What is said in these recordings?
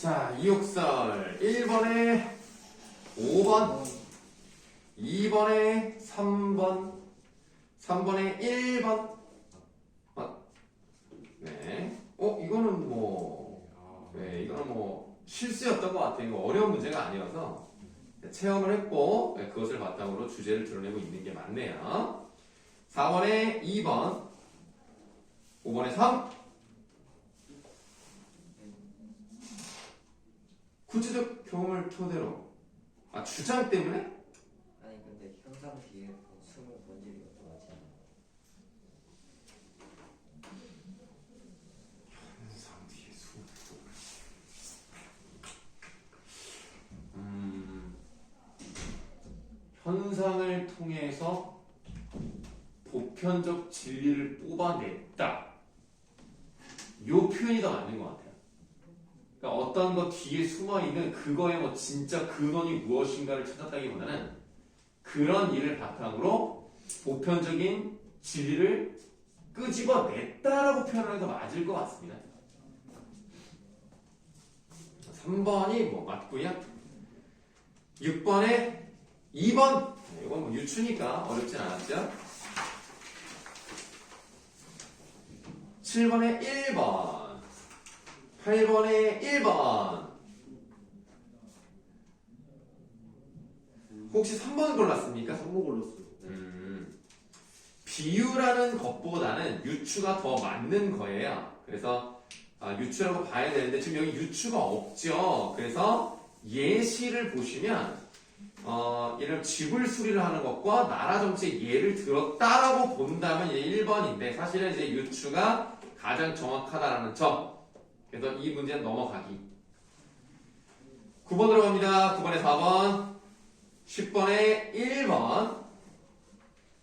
자, 이욕설 1번에 5번, 2번에 3번, 3번에 1번. 네. 이거는 네, 이거는 실수였던 것 같아요. 이거 어려운 문제가 아니라서 체험을 했고, 네, 그것을 바탕으로 주제를 드러내고 있는 게 맞네요. 4번에 2번, 5번에 3. 구체적 경험을 토대로. 주장 때문에? 아니 근데 현상 뒤에 숨을 번지는 것도 맞지 않아? 현상 뒤에 숨을. 현상을 통해서 보편적 진리를 뽑아냈다. 요 표현이 더 맞는 것 같아요. 그러니까 어떤 것 뒤에 숨어있는 그거의 진짜 근원이 무엇인가를 찾았다기보다는 그런 일을 바탕으로 보편적인 진리를 끄집어냈다라고 표현하는 게 더 맞을 것 같습니다. 3번이 맞고요. 6번에 2번. 이건 유추니까 어렵진 않았죠. 7번에 1번. 8번에 1번. 혹시 3번 골랐습니까? 3번 골랐어요. 비유라는 것보다는 유추가 더 맞는 거예요. 그래서 유추라고 봐야 되는데 지금 여기 유추가 없죠. 그래서 예시를 보시면 예를 들어 집을 수리를 하는 것과 나라 정치의 예를 들었다라고 본다면 이제 1번인데 사실은 이제 유추가 가장 정확하다라는 점. 그래서 이 문제는 넘어가기. 9번 들어갑니다. 9번에 4번, 10번에 1번,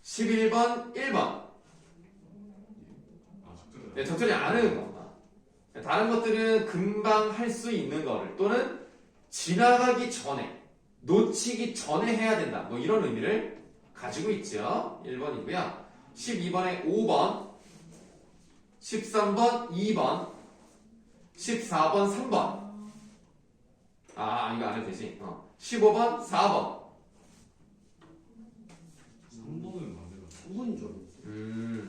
11번 1번. 네, 적절히 아는 거. 다른 것들은 금방 할 수 있는 거를 또는 지나가기 전에, 놓치기 전에 해야 된다. 이런 의미를 가지고 있죠. 1번이고요. 12번에 5번, 13번 2번, 14번 3번. 이거 안 해도 되지. 15번 4번. 3번은 맞네요. 3번인 줄 알았어요.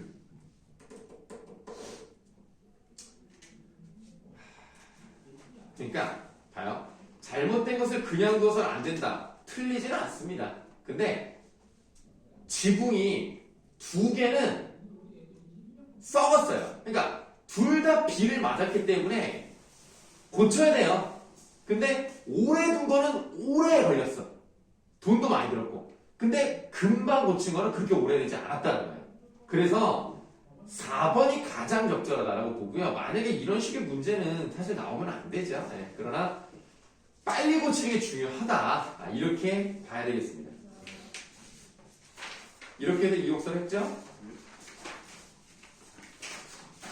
그러니까 봐요. 잘못된 것을 그냥 둬서는 안 된다. 틀리지는 않습니다. 근데 지붕이 두 개는 썩었어요. 그러니까 둘 다 비를 맞았기 때문에 고쳐야 돼요. 근데 오래 둔 거는 오래 걸렸어. 돈도 많이 들었고. 근데 금방 고친 거는 그렇게 오래되지 않았다는 거예요. 그래서 4번이 가장 적절하다고 보고요. 만약에 이런 식의 문제는 사실 나오면 안 되죠. 네, 그러나 빨리 고치는 게 중요하다. 이렇게 봐야 되겠습니다. 이렇게 해서 이욕설 했죠?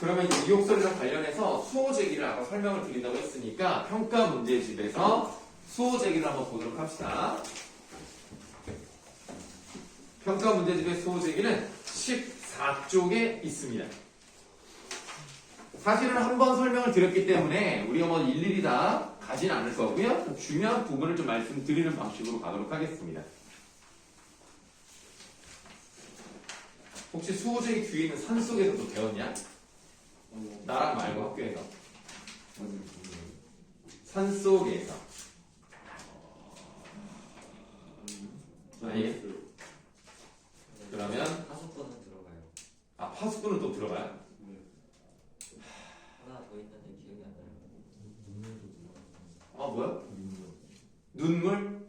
그러면 이욕설이랑 관련해서 수호 제기를 아까 설명을 드린다고 했으니까 평가 문제집에서 수호 제기를 한번 보도록 합시다. 평가 문제집의 수호 제기는 14쪽에 있습니다. 사실은 한 번 설명을 드렸기 때문에 우리가 일일이 다 가진 않을 거고요. 중요한 부분을 좀 말씀드리는 방식으로 가도록 하겠습니다. 혹시 수호 제기 뒤에 있는 산 속에서도 배웠냐? 나랑 말고 학교에서. 산 속에서. 아니겠어? 그러면 파수꾼은 들어가요. 파수꾼은 또 들어가요? 하나 더 있는데 기억이 안 나요. 뭐야? 눈물?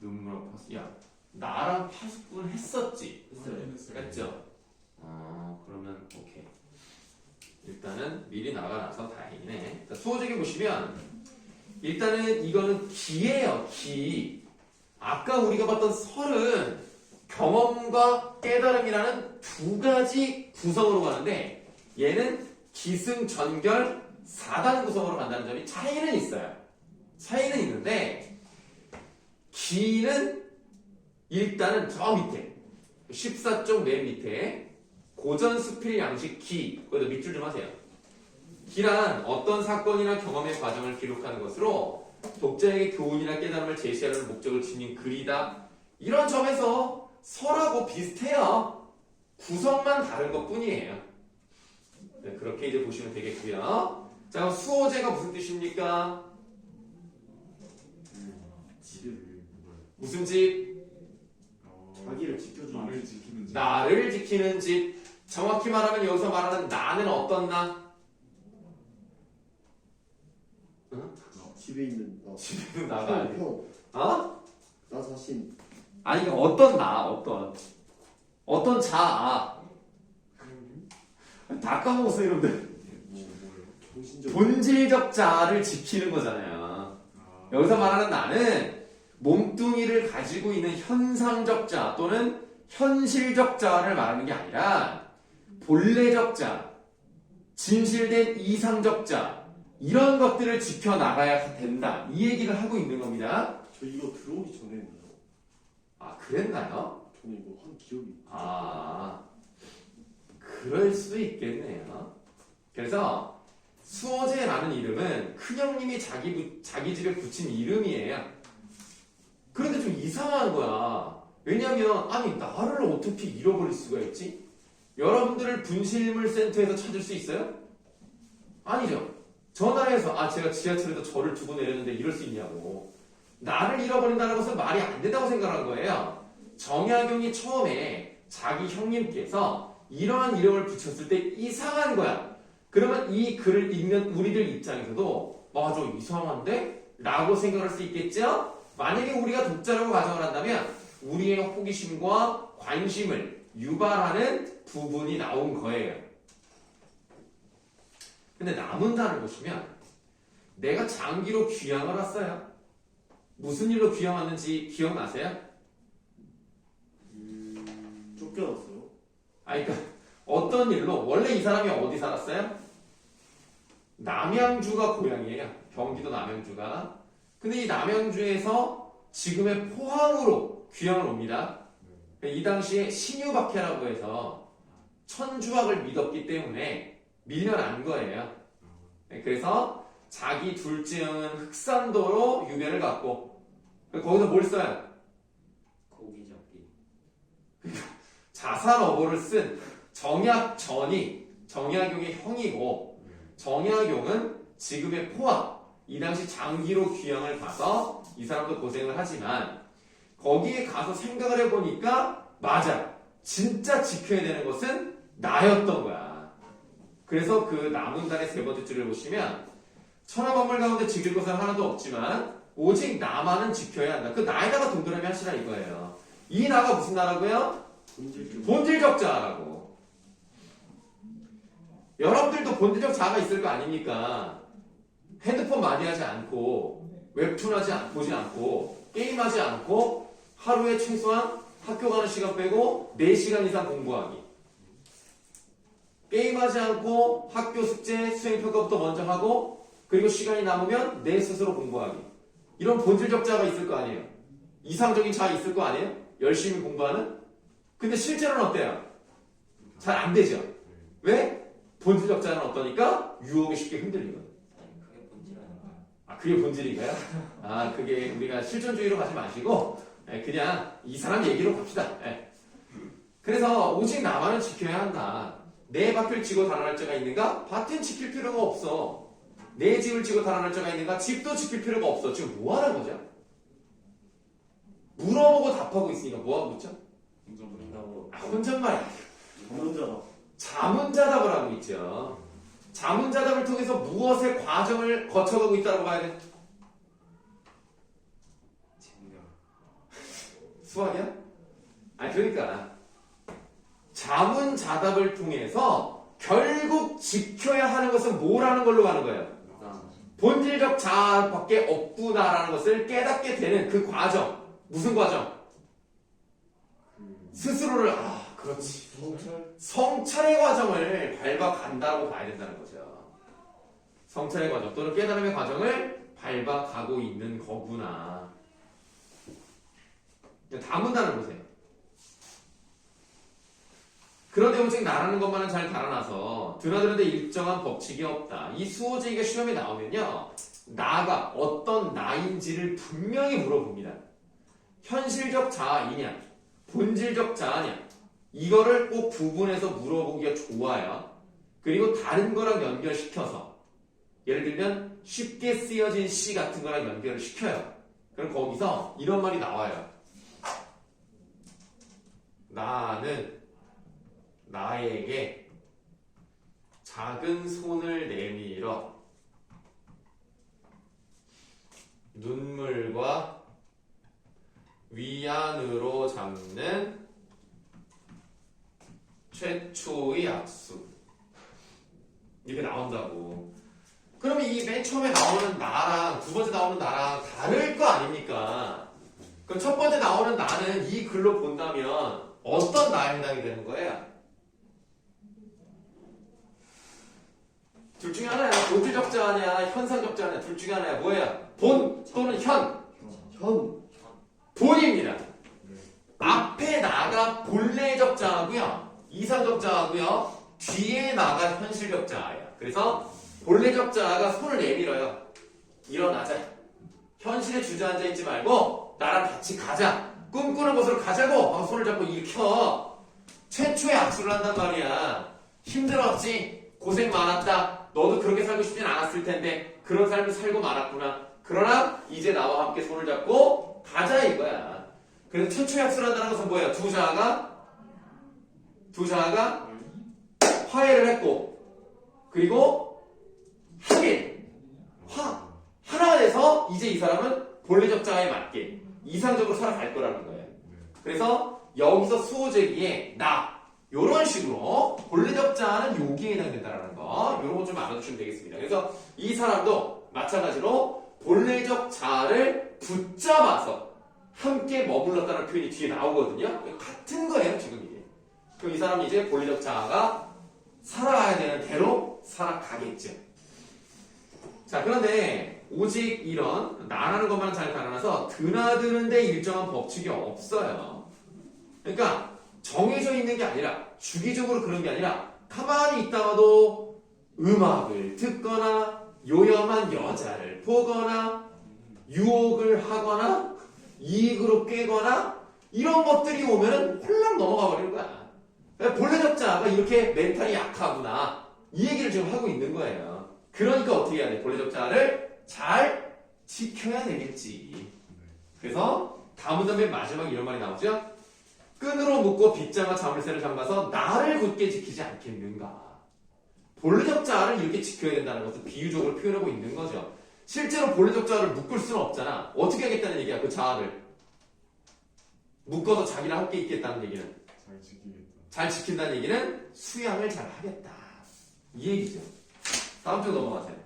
눈물 파수. 야, 나랑 파수꾼 했었지? 했죠? 그러면 오케이. 일단은 미리 나가놔서 다행이네. 수호제기 보시면 일단은 이거는 기예요. 기. 아까 우리가 봤던 설은 경험과 깨달음이라는 두 가지 구성으로 가는데 얘는 기승전결 4단 구성으로 간다는 점이 차이는 있어요. 차이는 있는데 기는 일단은 저 밑에 14쪽 맨 밑에 고전 수필 양식 기. 거기다 밑줄 좀 하세요. 기란 어떤 사건이나 경험의 과정을 기록하는 것으로 독자에게 교훈이나 깨달음을 제시하려는 목적을 지닌 글이다. 이런 점에서 서라고 비슷해요. 구성만 다른 것 뿐이에요. 네, 그렇게 이제 보시면 되겠고요. 자, 그럼 수호제가 무슨 뜻입니까? 집을 뭐야? 무슨 집? 자기를 지켜주는 나를 지키는 집. 나를 지키는 집. 정확히 말하면 여기서 말하는 나는 어떤 나? 집에 있는 나. 집에는 나가 아니고. 어? 나 자신. 아니 그러니까 어떤 나 어떤 자아 다 까먹었어 이런데 뭐예요? 정신적. 본질적 자아를 지키는 거잖아요. 아, 여기서 말하는 나는 몸뚱이를 가지고 있는 현상적 자 또는 현실적 자아를 말하는 게 아니라 본래적 자, 진실된 이상적 자 이런 것들을 지켜나가야 된다 이 얘기를 하고 있는 겁니다. 저 이거 들어오기 전에 했나요? 아 그랬나요? 저는 이거 한 기억이. 아, 그럴 수도 있겠네요. 그래서 수어제라는 이름은 큰형님이 자기 집에 붙인 이름이에요. 그런데 좀 이상한 거야. 왜냐면 아니 나를 어떻게 잃어버릴 수가 있지? 여러분들을 분실물 센터에서 찾을 수 있어요? 아니죠. 전화해서 아 제가 지하철에서 저를 두고 내렸는데 이럴 수 있냐고. 나를 잃어버린다는 것은 말이 안 된다고 생각한 거예요. 정약용이 처음에 자기 형님께서 이러한 이름을 붙였을 때 이상한 거야. 그러면 이 글을 읽는 우리들 입장에서도 맞아 이상한데? 라고 생각할 수 있겠죠? 만약에 우리가 독자라고 가정을 한다면 우리의 호기심과 관심을 유발하는 부분이 나온 거예요. 근데 남은단을 보시면 내가 장기로 귀향을 왔어요. 무슨 일로 귀향 왔는지 기억나세요? 쫓겨났어요. 아니, 그러니까 어떤 일로 원래 이 사람이 어디 살았어요? 남양주가 고향이에요. 경기도 남양주가. 근데 이 남양주에서 지금의 포항으로 귀향을 옵니다. 이 당시에 신유박해라고 해서 천주학을 믿었기 때문에 밀려난 거예요. 그래서 자기 둘째 형은 흑산도로 유배를 갔고 거기서 뭘 써요? 고기 잡기. 자살어보를 쓴 정약전이 정약용의 형이고 정약용은 지금의 포항 이 당시 장기로 귀향을 가서 이 사람도 고생을 하지만 거기에 가서 생각을 해보니까 맞아 진짜 지켜야 되는 것은 나였던 거야. 그래서 그 남은단의 세 번째 줄을 보시면 천하만물 가운데 지킬 것은 하나도 없지만 오직 나만은 지켜야 한다. 그 나에다가 동그라미 하시라 이거예요. 이 나가 무슨 나라고요? 본질적 자아라고. 여러분들도 본질적 자아가 있을 거 아닙니까? 핸드폰 많이 하지 않고 웹툰 보지 않고 게임하지 않고 하루에 최소한 학교 가는 시간 빼고 4시간 이상 공부하기. 게임하지 않고 학교 숙제 수행평가부터 먼저 하고 그리고 시간이 남으면 내 스스로 공부하기. 이런 본질적 자아가 있을 거 아니에요. 이상적인 자아 있을 거 아니에요. 열심히 공부하는. 근데 실제로는 어때요? 잘 안 되죠. 왜? 본질적 자아는 어떠니까? 유혹에 쉽게 흔들리거든. 아니 그게 본질 아닌가요? 아 그게 본질인가요? 아 그게 우리가 실존주의로 가지 마시고 그냥 이 사람 얘기로 갑시다. 그래서 오직 나만은 지켜야 한다. 내 밭을 지고 달아날 자가 있는가? 밭은 지킬 필요가 없어. 내 집을 지고 달아날 자가 있는가? 집도 지킬 필요가 없어. 지금 뭐 하는 거죠? 물어보고 답하고 있으니까 뭐 하고 있죠? 혼나고 혼잣말이야. 전문자다. 자문자답을 하고 있죠. 자문자답을 통해서 무엇의 과정을 거쳐가고 있다고 봐야 돼? 증명. 수학이야? 아니 그러니까 자문자답을 통해서 결국 지켜야 하는 것은 뭐라는 걸로 가는 거예요? 본질적 자아밖에 없구나라는 것을 깨닫게 되는 그 과정. 무슨 과정? 스스로를 그렇지. 성찰의 과정을 밟아간다고 봐야 된다는 거죠. 성찰의 과정 또는 깨달음의 과정을 밟아가고 있는 거구나. 다음 문단을 보세요. 그런데 오직 나라는 것만은 잘 달아나서 드나드는데 일정한 법칙이 없다. 이 수호제기가 시험에 나오면요. 나가 어떤 나인지를 분명히 물어봅니다. 현실적 자아이냐, 본질적 자아냐, 이거를 꼭 구분해서 물어보기가 좋아요. 그리고 다른 거랑 연결시켜서, 예를 들면 쉽게 쓰여진 시 같은 거랑 연결을 시켜요. 그럼 거기서 이런 말이 나와요. 나는 나에게 작은 손을 내밀어 눈물과 위안으로 잡는 최초의 약수. 이렇게 나온다고. 그러면 이 맨 처음에 나오는 나랑 두 번째 나오는 나랑 다를 거 아닙니까? 그럼 첫 번째 나오는 나는 이 글로 본다면 어떤 나에 해당이 되는 거예요? 둘 중에 하나야. 본질적 자아냐, 현상적 자아냐, 둘 중에 하나야. 뭐예요? 본 또는 현. 현. 본입니다. 앞에 나가 본래적 자아고요. 이상적 자아고요. 뒤에 나가 현실적 자아예요. 그래서 본래적 자아가 손을 내밀어요. 일어나자. 현실에 주저앉아 있지 말고 나랑 같이 가자. 꿈꾸는 곳으로 가자고 하고 손을 잡고 일으켜. 최초의 악수를 한단 말이야. 힘들었지? 고생 많았다. 너도 그렇게 살고 싶진 않았을 텐데 그런 삶을 살고 말았구나. 그러나 이제 나와 함께 손을 잡고 가자 이거야. 그래서 최초의 악수를 한다는 것은 뭐예요? 두 자아가 화해를 했고 그리고 하나가 돼서 이제 이 사람은 본래적 자아에 맞게 이상적으로 살아갈 거라는 거예요. 그래서 여기서 수호제기에 나 요런 식으로 본래적 자아는 여기에 해당된다는 거 요런 거 좀 알아두시면 되겠습니다. 그래서 이 사람도 마찬가지로 본래적 자아를 붙잡아서 함께 머물렀다는 표현이 뒤에 나오거든요. 같은 거예요 지금 이게. 그럼 이 사람이 이제 본래적 자아가 살아가야 되는 대로 살아가겠죠. 자, 그런데 오직 이런 나라는 것만 잘 달아나서 드나드는데 일정한 법칙이 없어요. 그러니까 정해져 있는 게 아니라 주기적으로 그런 게 아니라 가만히 있다가도 음악을 듣거나 요염한 여자를 보거나 유혹을 하거나 이익으로 꿰거나 이런 것들이 오면은 홀랑 넘어가 버리는 거야. 본래적 자아가 이렇게 멘탈이 약하구나 이 얘기를 지금 하고 있는 거예요. 그러니까 어떻게 해야 돼? 본래적 자아를 잘 지켜야 되겠지. 그래서 다음 문단 맨 마지막에 이런 말이 나오죠. 끈으로 묶고 빗장과 자물쇠를 잠가서 나를 굳게 지키지 않겠는가. 본래적 자아를 이렇게 지켜야 된다는 것을 비유적으로 표현하고 있는 거죠. 실제로 본래적 자아를 묶을 수는 없잖아. 어떻게 하겠다는 얘기야? 그 자아를 묶어서 자기랑 함께 있겠다는 얘기는 잘 지키겠다. 잘 지킨다는 얘기는 수양을 잘 하겠다 이 얘기죠. 다음 쪽 넘어가세요.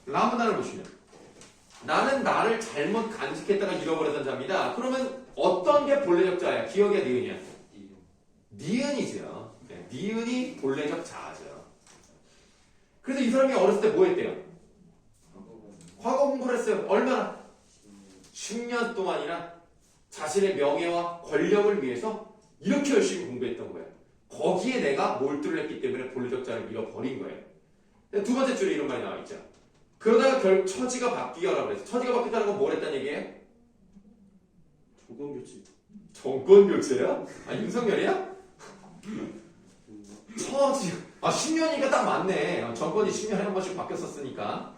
라문단을 보시면 나는 나를 잘못 간직했다가 잃어버렸던 자입니다. 그러면 어떤 게 본래적 자아야? 기억이야 니은이야? 니은이죠. 네, 니은이 본래적 자아죠. 그래서 이 사람이 어렸을 때 뭐 했대요? 과거 공부를 했어요. 얼마나? 10년 동안이나 자신의 명예와 권력을 위해서 이렇게 열심히 공부했던 거예요. 거기에 내가 몰두를 했기 때문에 본래적 자아를 잃어버린 거예요. 두 번째 줄에 이런 말이 나와 있죠. 그러다가 결국 처지가 바뀌어라 그래서 처지가 바뀌었다는 건 뭘 했다는 얘기예요? 조건 교체. 정권 교체야? 아 윤석열이야? 처지 10년이니까 딱 맞네. 정권이 10년에 한 번씩 바뀌었었으니까.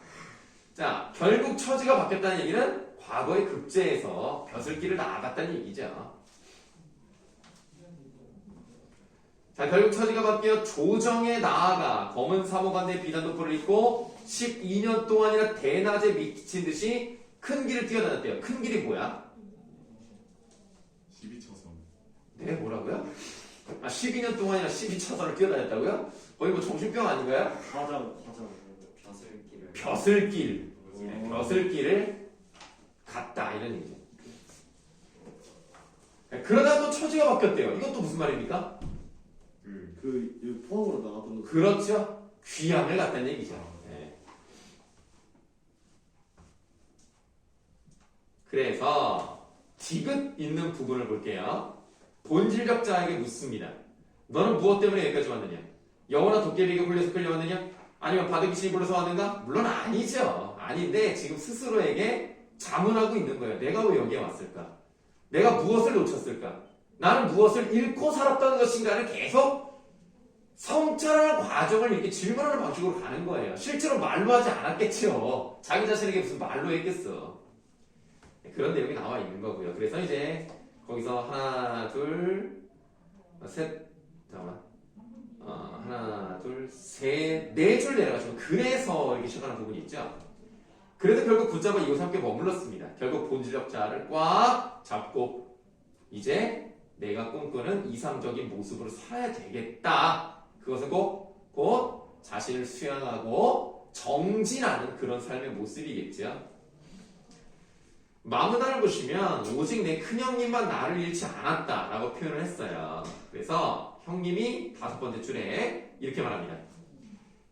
자, 결국 처지가 바뀌었다는 얘기는 과거의 급제에서 벼슬길을 나아갔다는 얘기죠. 자, 결국 처지가 바뀌어 조정에 나아가 검은 사모관대 비단도포를 입고 12년 동안이나 대낮에 미친 듯이 큰 길을 뛰어다녔대요. 큰 길이 뭐야? 12차선. 네, 뭐라고요? 12년 동안이나 12차선을 뛰어다녔다고요? 거의 뭐 정신병 아닌가요? 과장. 벼슬길을 벼슬길을 갔다 이런 얘기죠. 그러다 또 처지가 바뀌었대요. 이것도 무슨 말입니까? 그 포항으로 나갔던 거. 그렇죠. 귀향을 갔다는 얘기죠. 네. 그래서 디귿 있는 부분을 볼게요. 본질적 자에게 묻습니다. 너는 무엇 때문에 여기까지 왔느냐? 여우나 도깨비에게 홀려서 끌려왔느냐? 아니면 바둑이신이 불러서 왔는가? 물론 아니죠. 아닌데 지금 스스로에게 자문하고 있는 거예요. 내가 왜 여기에 왔을까? 내가 무엇을 놓쳤을까? 나는 무엇을 잃고 살았던 것인가를 계속 성찰하는 과정을 이렇게 질문하는 방식으로 가는 거예요. 실제로 말로 하지 않았겠죠. 자기 자신에게 무슨 말로 했겠어. 그런 내용이 나와 있는 거고요. 그래서 이제 거기서 하나, 둘, 셋, 잠깐만. 하나, 둘, 셋, 네 줄 내려가시면 그래서 이렇게 시작하는 부분이 있죠. 그래서 결국 붙잡아 이곳에 함께 머물렀습니다. 결국 본질적 자아를 꽉 잡고 이제 내가 꿈꾸는 이상적인 모습으로 살아야 되겠다. 그것은 곧 자신을 수양하고 정진하는 그런 삶의 모습이겠죠. 마무다를 보시면 오직 내 큰형님만 나를 잃지 않았다라고 표현을 했어요. 그래서 형님이 5번째 줄에 이렇게 말합니다.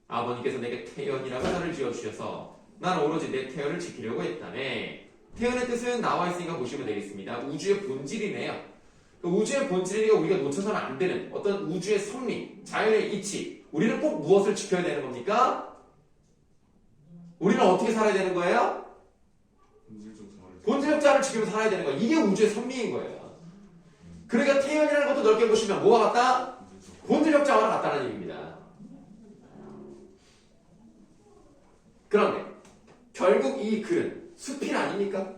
아버님께서 내게 태연이라고 하나를 지어주셔서 나는 오로지 내 태연을 지키려고 했다네. 태연의 뜻은 나와 있으니까 보시면 되겠습니다. 우주의 본질이네요. 그 우주의 본질이니까 우리가 놓쳐서는 안 되는 어떤 우주의 섭리, 자연의 이치. 우리는 꼭 무엇을 지켜야 되는 겁니까? 우리는 어떻게 살아야 되는 거예요? 본질적 자아를 지키면서 살아야 되는 거예요. 이게 우주의 섭리인 거예요. 그러니까 태연이라는 것도 넓게 보시면 뭐가 같다? 본질적 자아와 같다는 얘기입니다. 그런데 결국 이 글은 수필 아닙니까?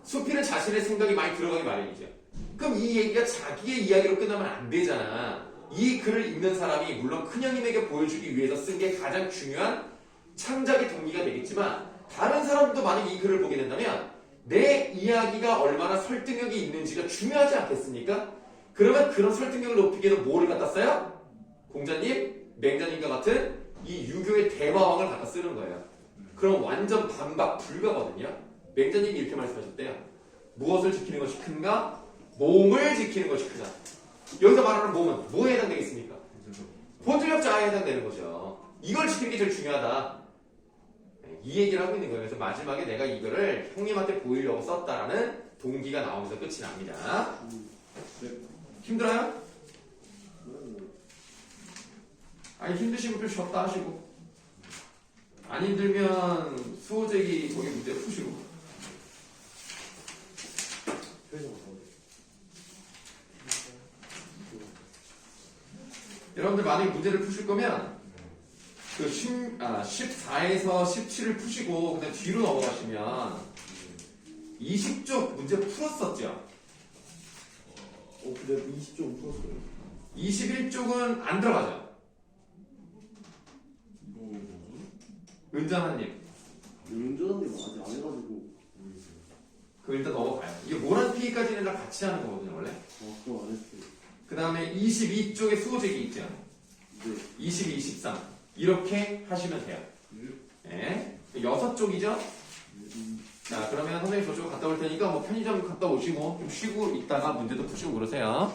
수필은 자신의 생각이 많이 들어가기 마련이죠. 그럼 이 얘기가 자기의 이야기로 끝나면 안 되잖아. 이 글을 읽는 사람이 물론 큰형님에게 보여주기 위해서 쓴 게 가장 중요한 창작의 동기가 되겠지만 다른 사람들도 만약 이 글을 보게 된다면 내 이야기가 얼마나 설득력이 있는지가 중요하지 않겠습니까? 그러면 그런 설득력을 높이기 위해서 뭐를 갖다 써요? 공자님, 맹자님과 같은 이 유교의 대마왕을 갖다 쓰는 거예요. 그럼 완전 반박 불가거든요. 맹자님이 이렇게 말씀하셨대요. 무엇을 지키는 것이 큰가? 몸을 지키는 것이 크다. 여기서 말하는 몸은 뭐에 해당되겠습니까? 본질적 자아에 해당되는 거죠. 이걸 지키는 게 제일 중요하다. 이 얘기를 하고 있는 거예요. 그래서 마지막에 내가 이거를 형님한테 보이려고 썼다라는 동기가 나오면서 끝이 납니다. 힘들어요? 아니 힘드시면 좀 쉬었다 하시고 안 힘들면 수호제기 거기 문제 푸시고 여러분들 만약에 문제를 푸실 거면 그 14에서 17을 푸시고 그다음 뒤로 넘어가시면 20쪽 문제 풀었었죠? 근데 20쪽 풀었어요. 21쪽은 안 들어가죠? 은전한님 운전하는 게 아직 안 해가지고. 그거 일단 넘어가요. 이게 모란 피기까지는 다 같이 하는 거거든요 원래. 그거 안 했어요. 그 다음에 22쪽에 수호제기 있죠? 네. 22, 23 이렇게 하시면 돼요. 네. 6쪽이죠? 자 그러면 선생님 저쪽 갔다 올 테니까 뭐 편의점 갔다 오시고 좀 쉬고 있다가 문제도 푸시고 그러세요.